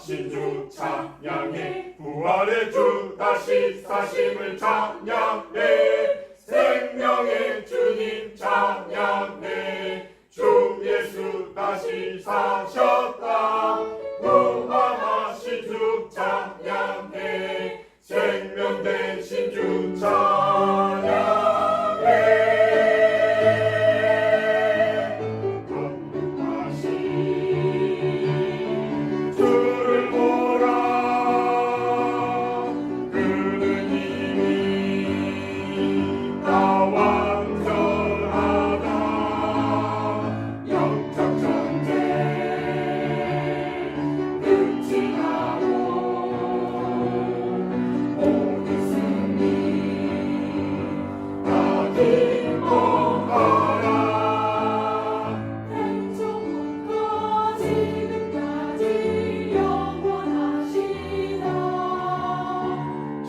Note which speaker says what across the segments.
Speaker 1: 부활하신 주 찬양해 부활의 주 다시 사심을 찬양해 생명의 주님 찬양해 주 예수 다시 사셨다 부활하신 주 찬양해 생명 되신 주 찬양해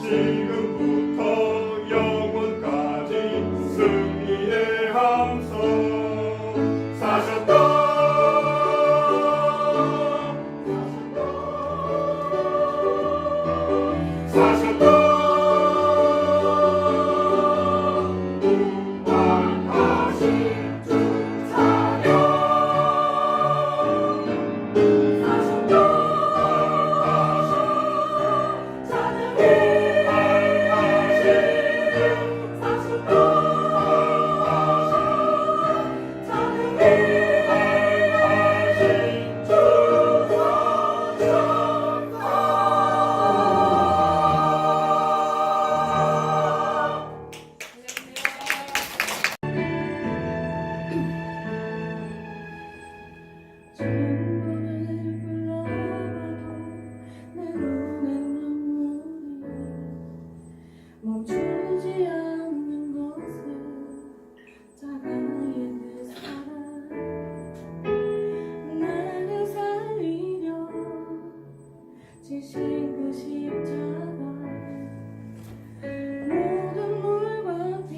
Speaker 1: 지금부터 영원까지 승리의 함성 사셨다 사셨다 부활하신 주 찬양 사셨다
Speaker 2: 멈추지 않는 것은 자가의 그 사랑 나를 살리려 지신 그 십자가 모든 물과 피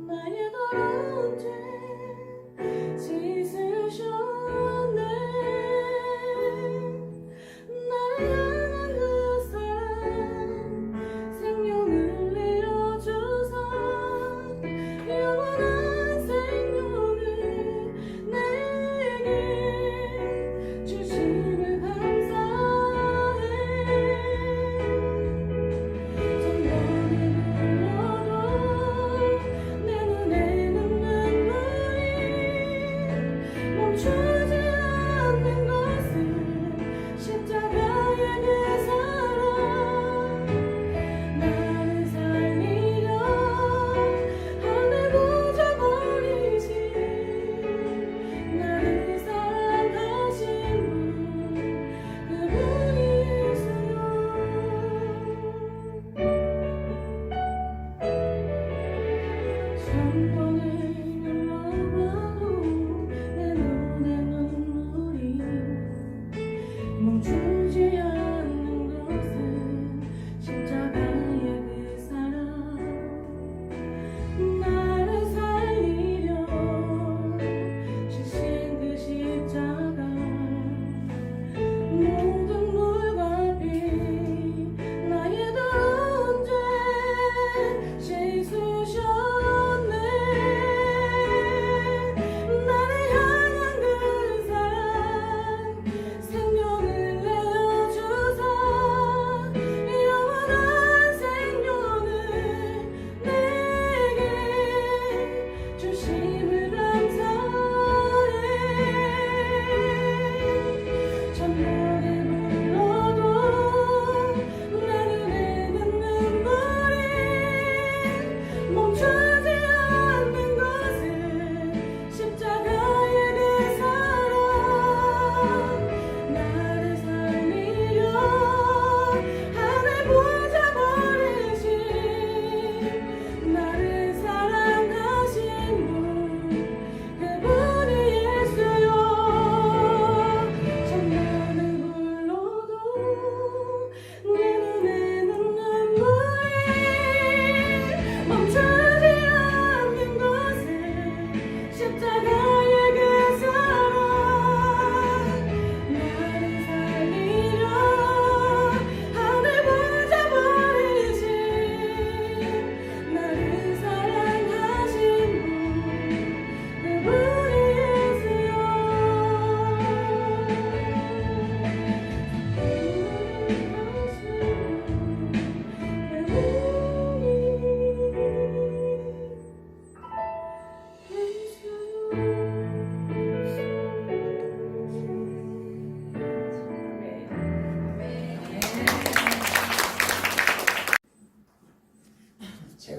Speaker 2: 나의 더러운 죄 씻으셨네 나를 향한 그 사랑 생명을 내어주사 영원한 생명을 내게 주심을 감사해 천번을 불러도 내 눈에는 눈물이 멈추지 않는 것은 십자가의 그 사랑 나를 살리려 하늘 부져버리신 나를 사랑하신 분 그분이세요 천번을 눌러봐도 내 눈에 눈물이 멈추지 않는 것은 십자가의 그 사랑 나를 살리려 주신 그 십자가 모든 물과 피 나의 더러운 죄 씻으셨네 나를 향한 그 사랑 생명을 내어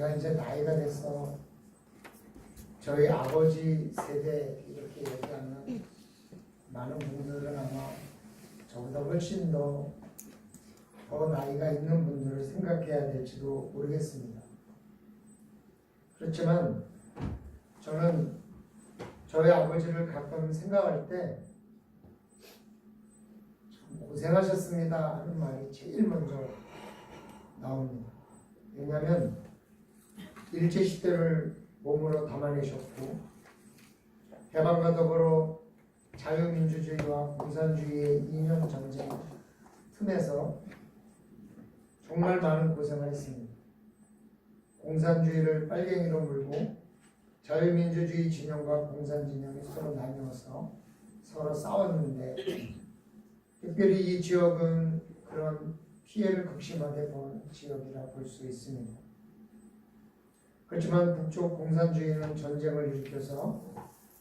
Speaker 3: 제가 이제 나이가 돼서 저희 아버지 세대 이렇게 얘기하는 많은 분들은 아마 저보다 훨씬 더 나이가 있는 분들을 생각해야 될지도 모르겠습니다. 그렇지만 저는 저희 아버지를 가끔 생각할 때 참 고생하셨습니다 하는 말이 제일 먼저 나옵니다. 왜냐하면 일제시대를 몸으로 담아내셨고 해방과 더불어 자유민주주의와 공산주의의 이념전쟁 틈에서 정말 많은 고생을 했습니다. 공산주의를 빨갱이로 물고 자유민주주의 진영과 공산 진영이 서로 나뉘어서 서로 싸웠는데 특별히 이 지역은 그런 피해를 극심하게 본 지역이라 볼 수 있습니다. 그렇지만 북쪽 공산주의는 전쟁을 일으켜서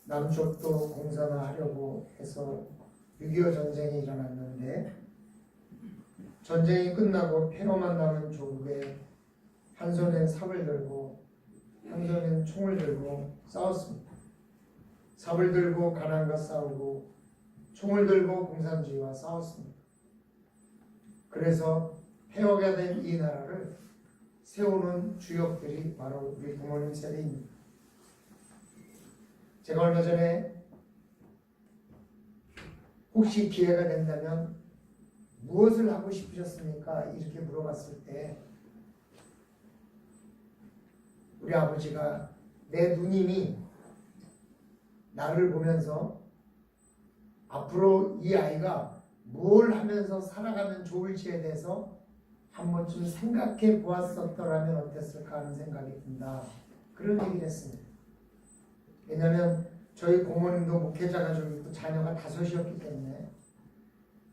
Speaker 3: 남쪽도 공산화하려고 해서 6.25 전쟁이 일어났는데 전쟁이 끝나고 폐허만 남은 조국에 한 손엔 삽을 들고 한 손엔 총을 들고 싸웠습니다. 삽을 들고 가난과 싸우고 총을 들고 공산주의와 싸웠습니다. 그래서 폐허가 된 이 나라를 세우는 주역들이 바로 우리 부모님 세대입니다. 제가 얼마 전에 혹시 기회가 된다면 무엇을 하고 싶으셨습니까? 이렇게 물어봤을 때 우리 아버지가 내 누님이 나를 보면서 앞으로 이 아이가 뭘 하면서 살아가면 좋을지에 대해서 한 번쯤 생각해 보았었더라면 어땠을까 하는 생각이 든다. 그런 얘기를 했습니다. 왜냐하면 저희 고모님도 목회자 가족이고 자녀가 5이었기 때문에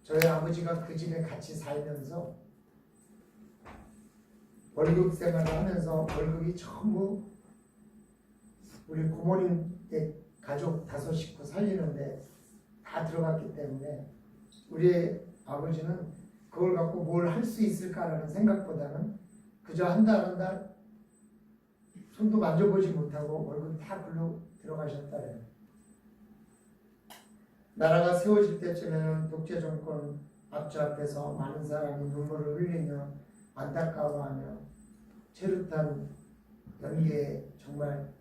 Speaker 3: 저희 아버지가 그 집에 같이 살면서 월급 생활을 하면서 월급이 전부 우리 고모님의 가족 5 식구 살리는데 다 들어갔기 때문에 우리 아버지는 그걸 갖고 뭘 할 수 있을까라는 생각보다는 그저 한 달 손도 만져보지 못하고 월급 다 글로 들어가셨다래요. 나라가 세워질 때쯤에는 독재 정권 앞좌 앞에서 많은 사람이 눈물을 흘리며 안타까워하며 체류탄 연기에 정말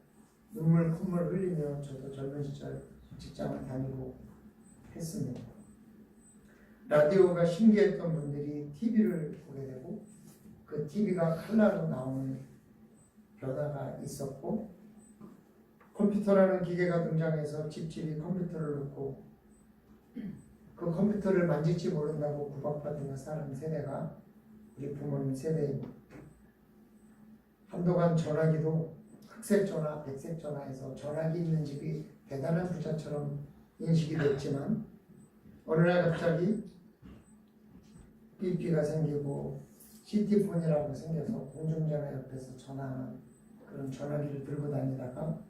Speaker 3: 눈물 콧물 흘리며 저도 젊은 시절 직장을 다니고 했습니다. 라디오가 신기했던 분들이 TV를 보게 되고 그 TV가 칼라로 나오는 변화가 있었고 컴퓨터라는 기계가 등장해서 집집이 컴퓨터를 넣고 그 컴퓨터를 만질지 모른다고 구박받으며 사는 세대가 우리 부모님 세대입니다. 한동안 전화기도 흑색 전화, 백색 전화에서 전화기 있는 집이 대단한 부자처럼 인식이 됐지만 어느 날 갑자기 BP가 생기고 CT폰이라고 생겨서 공중전화 옆에서 전화하는 그런 전화기를 들고 다니다가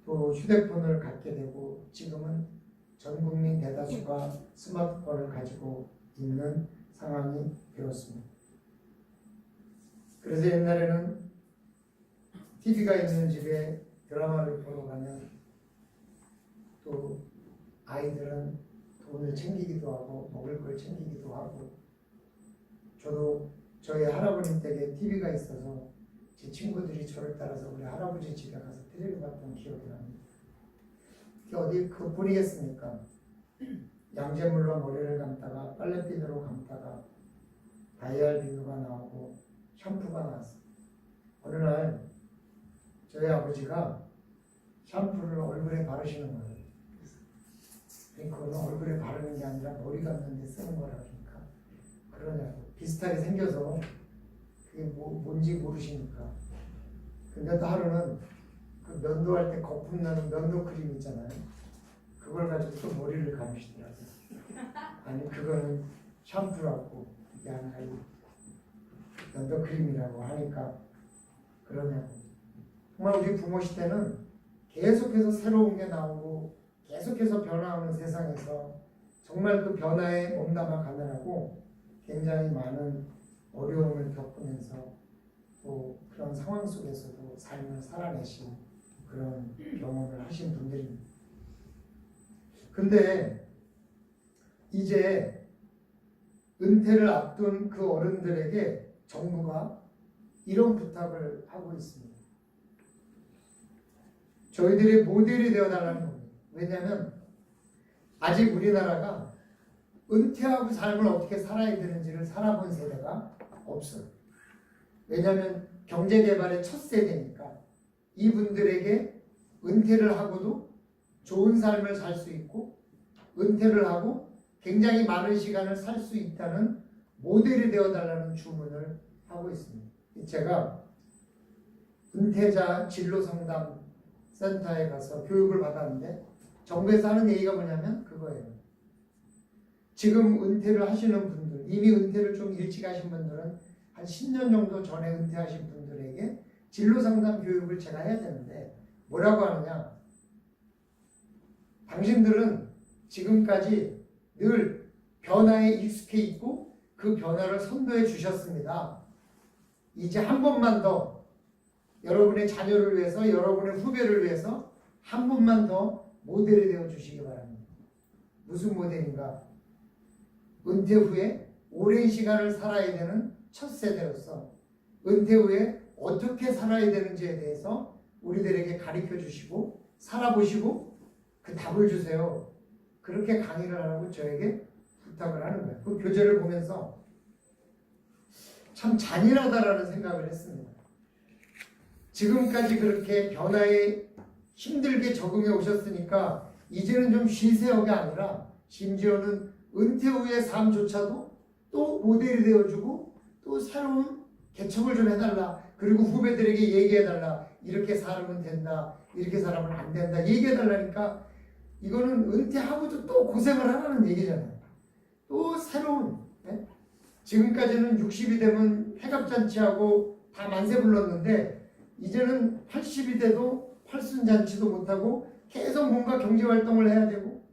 Speaker 3: 또 휴대폰을 갖게 되고 지금은 전 국민 대다수가 스마트폰을 가지고 있는 상황이 되었습니다. 그래서 옛날에는 TV가 있는 집에 드라마를 보러 가면 또 아이들은 돈을 챙기기도 하고 먹을 걸 챙기기도 하고 저도 저희 할아버님 댁에 TV가 있어서 제 친구들이 저를 따라서 우리 할아버지 집에 가서 TV를 봤던 기억이 납니다. 어디 그 뿐이겠습니까? 양잿물로 머리를 감다가 빨래비누로 감다가 다이얼 비누가 나오고 샴푸가 나왔어요. 어느 날 저희 아버지가 샴푸를 얼굴에 바르시는 거예요. 그거는 얼굴에 바르는 게 아니라 머리 감는 데 쓰는 거라니까 그러냐고. 비슷하게 생겨서 그게 뭔지 모르시니까. 근데 또 하루는 그 면도할 때 거품 나는 면도 크림 있잖아요. 그걸 가지고 또 머리를 감으시더라고요. 아니 그거는 샴푸라고 이게 하나 면도 크림이라고 하니까 그러냐고. 정말 우리 부모 시대는 계속해서 새로운 게 나오고 계속해서 변화하는 세상에서 정말 그 변화에 몸담아 가느라고 굉장히 많은 어려움을 겪으면서 또 그런 상황 속에서도 삶을 살아내신 그런 경험을 하신 분들입니다. 근데 이제 은퇴를 앞둔 그 어른들에게 정부가 이런 부탁을 하고 있습니다. 저희들의 모델이 되어달라는 겁니다. 왜냐하면 아직 우리나라가 은퇴하고 삶을 어떻게 살아야 되는지를 살아본 세대가 없어요. 왜냐하면 경제개발의 첫 세대니까 이분들에게 은퇴를 하고도 좋은 삶을 살 수 있고 은퇴를 하고 굉장히 많은 시간을 살 수 있다는 모델이 되어달라는 주문을 하고 있습니다. 제가 은퇴자 진로상담 센터에 가서 교육을 받았는데 정부에서 하는 얘기가 뭐냐면 그거예요. 지금 은퇴를 하시는 분들, 이미 은퇴를 좀 일찍 하신 분들은 한 10년 정도 전에 은퇴하신 분들에게 진로상담 교육을 제가 해야 되는데 뭐라고 하느냐, 당신들은 지금까지 늘 변화에 익숙해 있고 그 변화를 선도해 주셨습니다. 이제 한 번만 더 여러분의 자녀를 위해서, 여러분의 후배를 위해서 한 번만 더 모델이 되어 주시기 바랍니다. 무슨 모델인가? 은퇴 후에 오랜 시간을 살아야 되는 첫 세대로서 은퇴 후에 어떻게 살아야 되는지에 대해서 우리들에게 가르쳐 주시고 살아보시고 그 답을 주세요. 그렇게 강의를 하라고 저에게 부탁을 하는 거예요. 그 교재를 보면서 참 잔인하다라는 생각을 했습니다. 지금까지 그렇게 변화에 힘들게 적응해 오셨으니까 이제는 좀 쉬세요가 아니라 심지어는 은퇴 후의 삶조차도 또 모델이 되어주고 또 새로운 개척을 좀 해달라. 그리고 후배들에게 얘기해달라. 이렇게 살면 된다. 이렇게 살면 안 된다. 얘기해달라니까 이거는 은퇴하고도 또 고생을 하라는 얘기잖아요. 또 새로운, 네? 지금까지는 60이 되면 회갑잔치하고 다 만세 불렀는데 이제는 80이 돼도 팔순잔치도 못하고 계속 뭔가 경제활동을 해야 되고,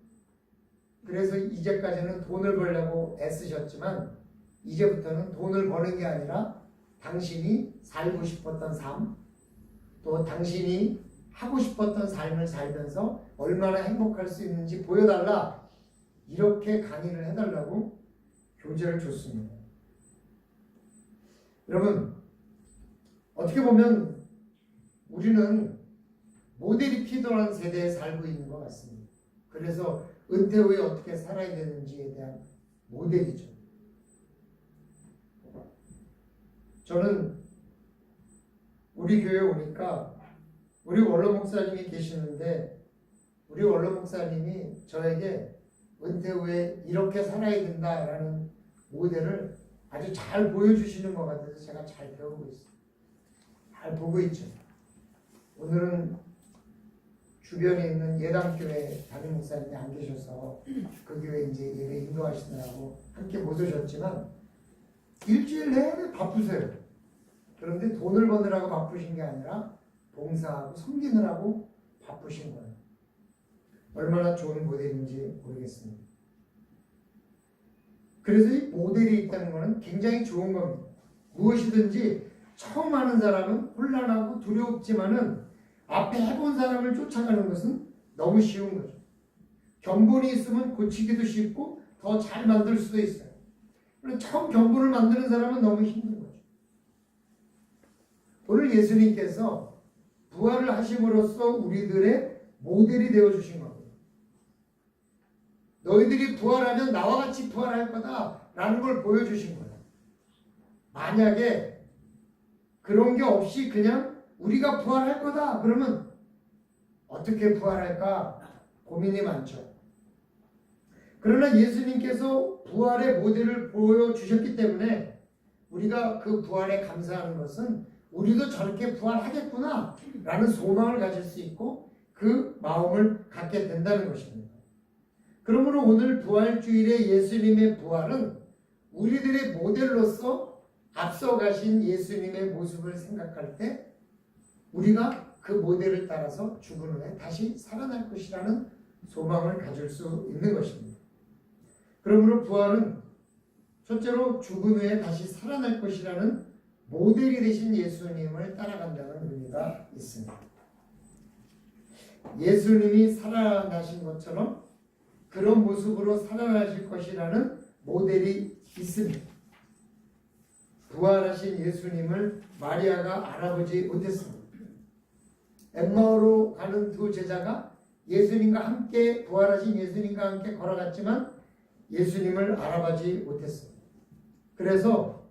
Speaker 3: 그래서 이제까지는 돈을 벌려고 애쓰셨지만 이제부터는 돈을 버는 게 아니라 당신이 살고 싶었던 삶, 또 당신이 하고 싶었던 삶을 살면서 얼마나 행복할 수 있는지 보여달라. 이렇게 강의를 해달라고 교재를 줬습니다. 여러분, 어떻게 보면 우리는 모델이 필요한 세대에 살고 있는 것 같습니다. 그래서 은퇴 후에 어떻게 살아야 되는지에 대한 모델이죠. 저는 우리 교회에 오니까 우리 원로 목사님이 계시는데 우리 원로 목사님이 저에게 은퇴 후에 이렇게 살아야 된다라는 모델을 아주 잘 보여주시는 것 같아서 제가 잘 배우고 있어요. 잘 보고 있죠. 오늘은 주변에 있는 예당교회 담임 목사님이 안 계셔서 그 교회 이제 예배 인도하시느라고 함께 못 오셨지만 일주일 내내 바쁘세요. 그런데 돈을 버느라고 바쁘신 게 아니라 봉사하고 섬기느라고 바쁘신 거예요. 얼마나 좋은 모델인지 모르겠습니다. 그래서 이 모델이 있다는 것은 굉장히 좋은 겁니다. 무엇이든지 처음 하는 사람은 혼란하고 두렵지만은 앞에 해본 사람을 쫓아가는 것은 너무 쉬운 거죠. 견본이 있으면 고치기도 쉽고 더 잘 만들 수도 있어요. 그런데 처음 견본을 만드는 사람은 너무 힘든 거죠. 오늘 예수님께서 부활을 하심으로써 우리들의 모델이 되어주신 겁니다. 너희들이 부활하면 나와 같이 부활할 거다라는 걸 보여주신 거예요. 만약에 그런 게 없이 그냥 우리가 부활할 거다 그러면 어떻게 부활할까 고민이 많죠. 그러나 예수님께서 부활의 모델을 보여주셨기 때문에 우리가 그 부활에 감사하는 것은 우리도 저렇게 부활하겠구나 라는 소망을 가질 수 있고 그 마음을 갖게 된다는 것입니다. 그러므로 오늘 부활주일의 예수님의 부활은 우리들의 모델로서 앞서 가신 예수님의 모습을 생각할 때 우리가 그 모델을 따라서 죽은 후에 다시 살아날 것이라는 소망을 가질 수 있는 것입니다. 그러므로 부활은 첫째로 죽은 후에 다시 살아날 것이라는 모델이 되신 예수님을 따라간다는 의미가 있습니다. 예수님이 살아나신 것처럼 그런 모습으로 살아나실 것이라는 모델이 있습니다. 부활하신 예수님을 마리아가 알아보지 못했습니다. 엠마오로 가는 두 제자가 예수님과 함께 부활하신 예수님과 함께 걸어갔지만 예수님을 알아보지 못했습니다. 그래서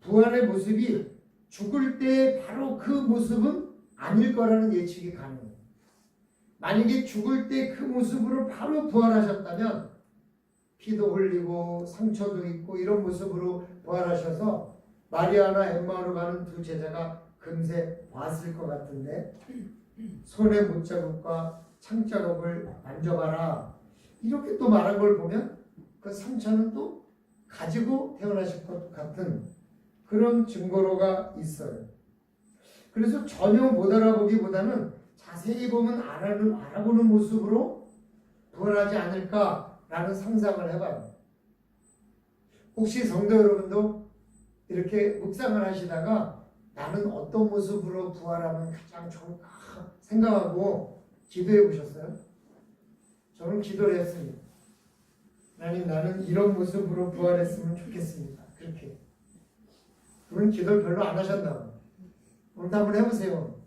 Speaker 3: 부활의 모습이 죽을 때 바로 그 모습은 아닐 거라는 예측이 가능해요. 만약에 죽을 때 그 모습으로 바로 부활하셨다면 피도 흘리고 상처도 있고 이런 모습으로 부활하셔서 마리아나 엠마오로 가는 두 제자가 금세 봤을 것 같은데 손에 못자국과 창자국을 만져봐라 이렇게 또 말한 걸 보면 그 상처는 또 가지고 태어나실 것 같은 그런 증거로가 있어요. 그래서 전혀 못 알아보기보다는 자세히 보면 알아보는 모습으로 부활하지 않을까라는 상상을 해봐요. 혹시 성도 여러분도 이렇게 묵상을 하시다가 나는 어떤 모습으로 부활하면 가장 좋을까 생각하고 기도해 보셨어요? 저는 기도를 했습니다. 하나님, 나는 이런 모습으로 부활했으면 좋겠습니다. 그렇게. 그분 기도를 별로 안 하셨나? 오늘 한번 해보세요.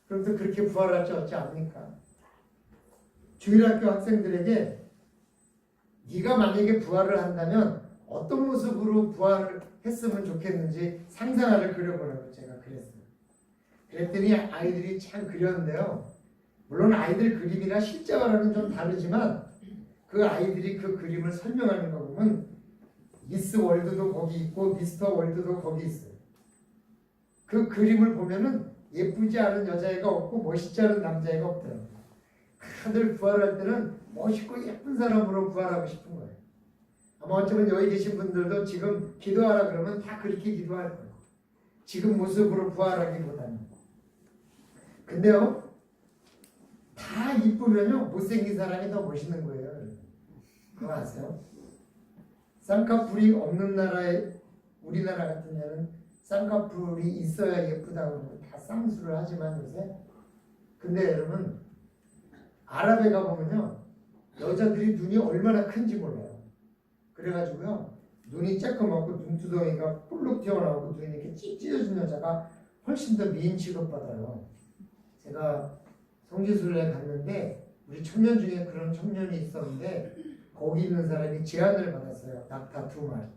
Speaker 3: 그럼 또 그렇게 부활할 줄 알지 않습니까? 주일학교 학생들에게 네가 만약에 부활을 한다면 어떤 모습으로 부활을 했으면 좋겠는지 상상을 그려보라고 제가 그랬어요. 그랬더니 아이들이 참 그렸는데요. 물론 아이들 그림이나 실제와는 좀 다르지만 그 아이들이 그 그림을 설명하는 거 보면 미스 월드도 거기 있고 미스터 월드도 거기 있어요. 그 그림을 보면은 예쁘지 않은 여자애가 없고 멋있지 않은 남자애가 없더라고요. 다들 부활할 때는 멋있고 예쁜 사람으로 부활하고 싶은 거예요. 아마 어쩌면 여기 계신 분들도 지금 기도하라 그러면 다 그렇게 기도할 거예요. 지금 모습으로 부활하기보다는. 근데요, 다 이쁘면요 못생긴 사람이 더 멋있는 거예요. 그거 아세요? 쌍꺼풀이 없는 나라에 우리나라 같은 데는 쌍꺼풀이 있어야 예쁘다고 그러고 다 쌍수를 하지만 요새 근데 여러분 아랍에 가보면요 여자들이 눈이 얼마나 큰지 몰라요. 그래가지고요 눈이 쬐끄맣고 눈두덩이가 볼록 튀어나오고 눈이 이렇게 찢 찢어진 여자가 훨씬 더 미인 취급받아요. 제가 성지순례에 갔는데 우리 청년 중에 그런 청년이 있었는데 거기 있는 사람이 제안을 받았어요. 낙타 2마리.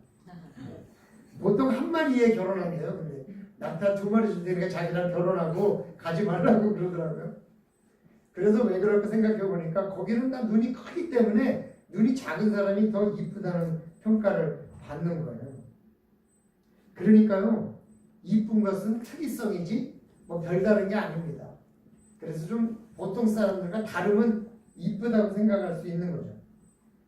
Speaker 3: 보통 한 마리에 결혼한대요. 근데 낙타 2마리 준다니까 자기랑 결혼하고 가지 말라고 그러더라고요. 그래서 왜 그럴까 생각해 보니까 거기는 다 눈이 크기 때문에 눈이 작은 사람이 더 이쁘다는 평가를 받는 거예요. 그러니까요 이쁜 것은 특이성이지 뭐 별다른 게 아닙니다. 그래서 좀 보통 사람들과 다르면 이쁘다고 생각할 수 있는 거죠.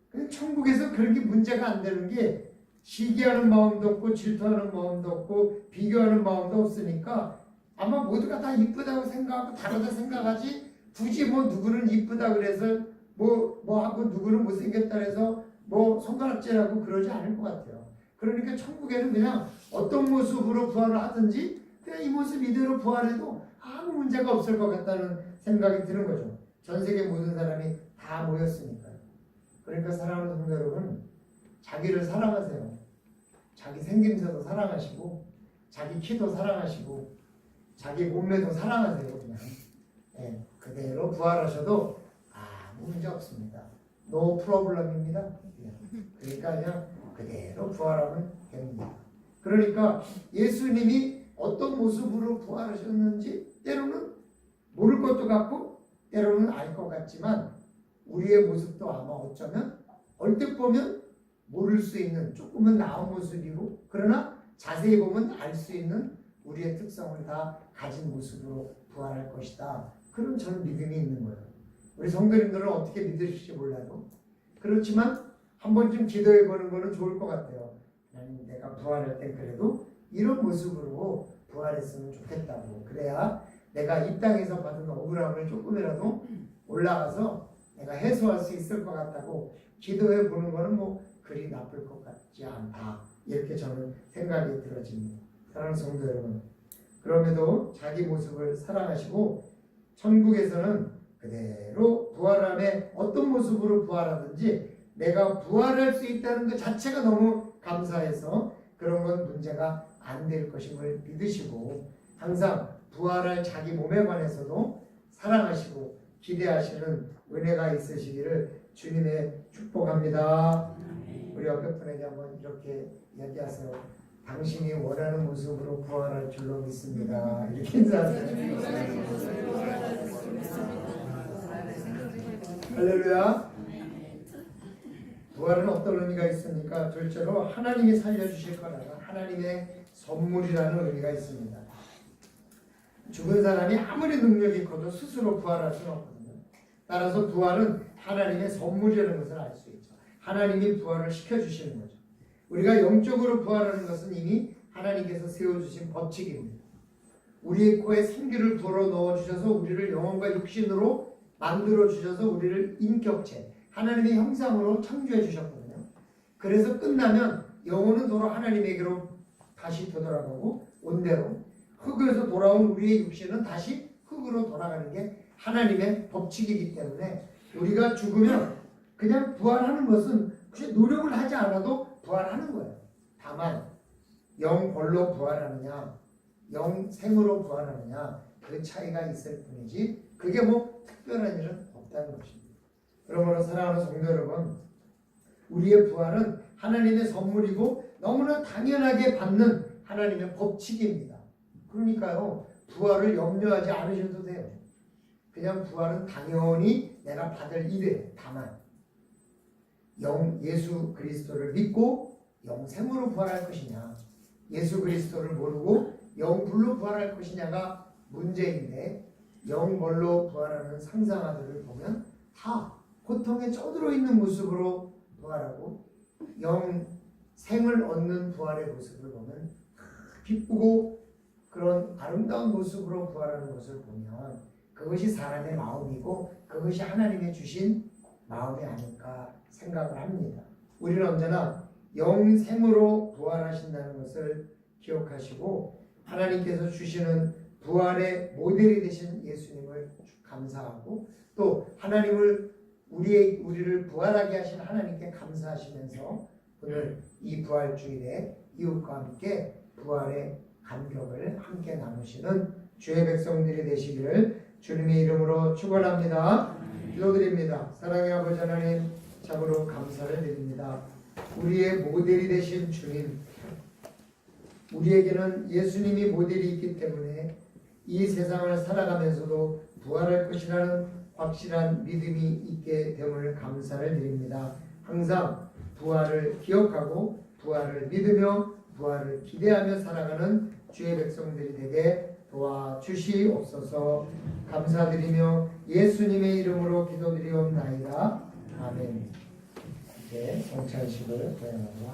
Speaker 3: 근데 천국에서 그렇게 문제가 안 되는 게 시기하는 마음도 없고 질투하는 마음도 없고 비교하는 마음도 없으니까 아마 모두가 다 이쁘다고 생각하고 다르다 생각하지 굳이 뭐 누구는 이쁘다 그래서 뭐 하고 누구는 못생겼다 그래서 뭐 손가락질하고 그러지 않을 것 같아요. 그러니까 천국에는 그냥 어떤 모습으로 부활을 하든지 그냥 이 모습 이대로 부활해도 아무 문제가 없을 것 같다는 생각이 드는 거죠. 전 세계 모든 사람이 다 모였으니까요. 그러니까 사랑하는 성도 여러분, 자기를 사랑하세요. 자기 생김새도 사랑하시고 자기 키도 사랑하시고 자기 몸매도 사랑하세요. 그냥 네, 그대로 부활하셔도 아무 문제 없습니다. 노 프로블럼입니다. 그러니까 그냥 그대로 부활하면 됩니다. 그러니까 예수님이 어떤 모습으로 부활하셨는지 때로는 모를 것도 같고 때로는 알 것 같지만 우리의 모습도 아마 어쩌면 얼핏 보면 모를 수 있는 조금은 나은 모습이고 그러나 자세히 보면 알 수 있는 우리의 특성을 다 가진 모습으로 부활할 것이다. 그런 저는 믿음이 있는 거예요. 우리 성도님들은 어떻게 믿으실지 몰라도 그렇지만 한 번쯤 기도해 보는 거는 좋을 것 같아요. 하나님 내가 부활할 때 그래도 이런 모습으로 부활했으면 좋겠다고. 그래야 내가 이 땅에서 받은 억울함을 조금이라도 올라가서 내가 해소할 수 있을 것 같다고 기도해 보는 거는 뭐 그리 나쁠 것 같지 않다. 이렇게 저는 생각이 들어집니다. 사랑하는 성도 여러분, 그럼에도 자기 모습을 사랑하시고 천국에서는 그대로 부활함에 어떤 모습으로 부활하든지 내가 부활할 수 있다는 것 자체가 너무 감사해서 그런 건 문제가 안 될 것임을 믿으시고 항상 부활할 자기 몸에 관해서도 사랑하시고 기대하시는 은혜가 있으시기를 주님의 축복합니다. 우리 옆에 분에게 한번 이렇게 이야기하세요. 당신이 원하는 모습으로 부활할 줄로 믿습니다. 이렇게 인사하세요. 할렐루야. 부활은 어떤 의미가 있습니까? 둘째로 하나님이 살려주실 거라는 하나님의 선물이라는 의미가 있습니다. 죽은 사람이 아무리 능력이 있고도 스스로 부활할 수는 없거든요. 따라서 부활은 하나님의 선물이라는 것을 알 수 있죠. 하나님이 부활을 시켜주시는 거죠. 우리가 영적으로 부활하는 것은 이미 하나님께서 세워주신 법칙입니다. 우리의 코에 생기를 불어 넣어주셔서 우리를 영혼과 육신으로 만들어주셔서 우리를 인격체, 하나님의 형상으로 창조해 주셨거든요. 그래서 끝나면 영혼은 도로 하나님에게로 다시 되돌아가고 온대로 흙에서 돌아온 우리의 육신은 다시 흙으로 돌아가는 게 하나님의 법칙이기 때문에 우리가 죽으면 그냥 부활하는 것은 굳이 노력을 하지 않아도 부활하는 거예요. 다만 영벌로 부활하느냐 영생으로 부활하느냐 그 차이가 있을 뿐이지 그게 뭐 특별한 일은 없다는 것입니다. 그러므로 사랑하는 성도 여러분, 우리의 부활은 하나님의 선물이고 너무나 당연하게 받는 하나님의 법칙입니다. 그러니까요, 부활을 염려하지 않으셔도 돼요. 그냥 부활은 당연히 내가 받을 일이에요. 다만 예수 그리스도를 믿고 영생으로 부활할 것이냐, 예수 그리스도를 모르고 영불로 부활할 것이냐가 문제인데, 영벌로 부활하는 상상아들을 보면 다 고통에 쩌들어 있는 모습으로 부활하고 영생을 얻는 부활의 모습을 보면 기쁘고 그런 아름다운 모습으로 부활하는 것을 보면 그것이 사람의 마음이고 그것이 하나님의 주신 마음이 아닐까 생각을 합니다. 우리는 언제나 영생으로 부활하신다는 것을 기억하시고 하나님께서 주시는 부활의 모델이 되신 예수님을 감사하고 또 하나님을 우리를 부활하게 하신 하나님께 감사하시면서 오늘 이 부활주일에 이웃과 함께 부활의 감격을 함께 나누시는 주의 백성들이 되시기를 주님의 이름으로 축원합니다. 기도드립니다. 사랑의 아버지 하나님, 참으로 감사를 드립니다. 우리의 모델이 되신 주님, 우리에게는 예수님이 모델이 있기 때문에 이 세상을 살아가면서도 부활할 것이라는 확실한 믿음이 있게 됨을 감사를 드립니다. 항상 부활을 기억하고 부활을 믿으며 부활을 기대하며 살아가는 주의 백성들이 되게 도와주시옵소서. 감사드리며 예수님의 이름으로 기도드리옵나이다. 아멘. 이제 성찬식을 거행하도록 하겠습니다.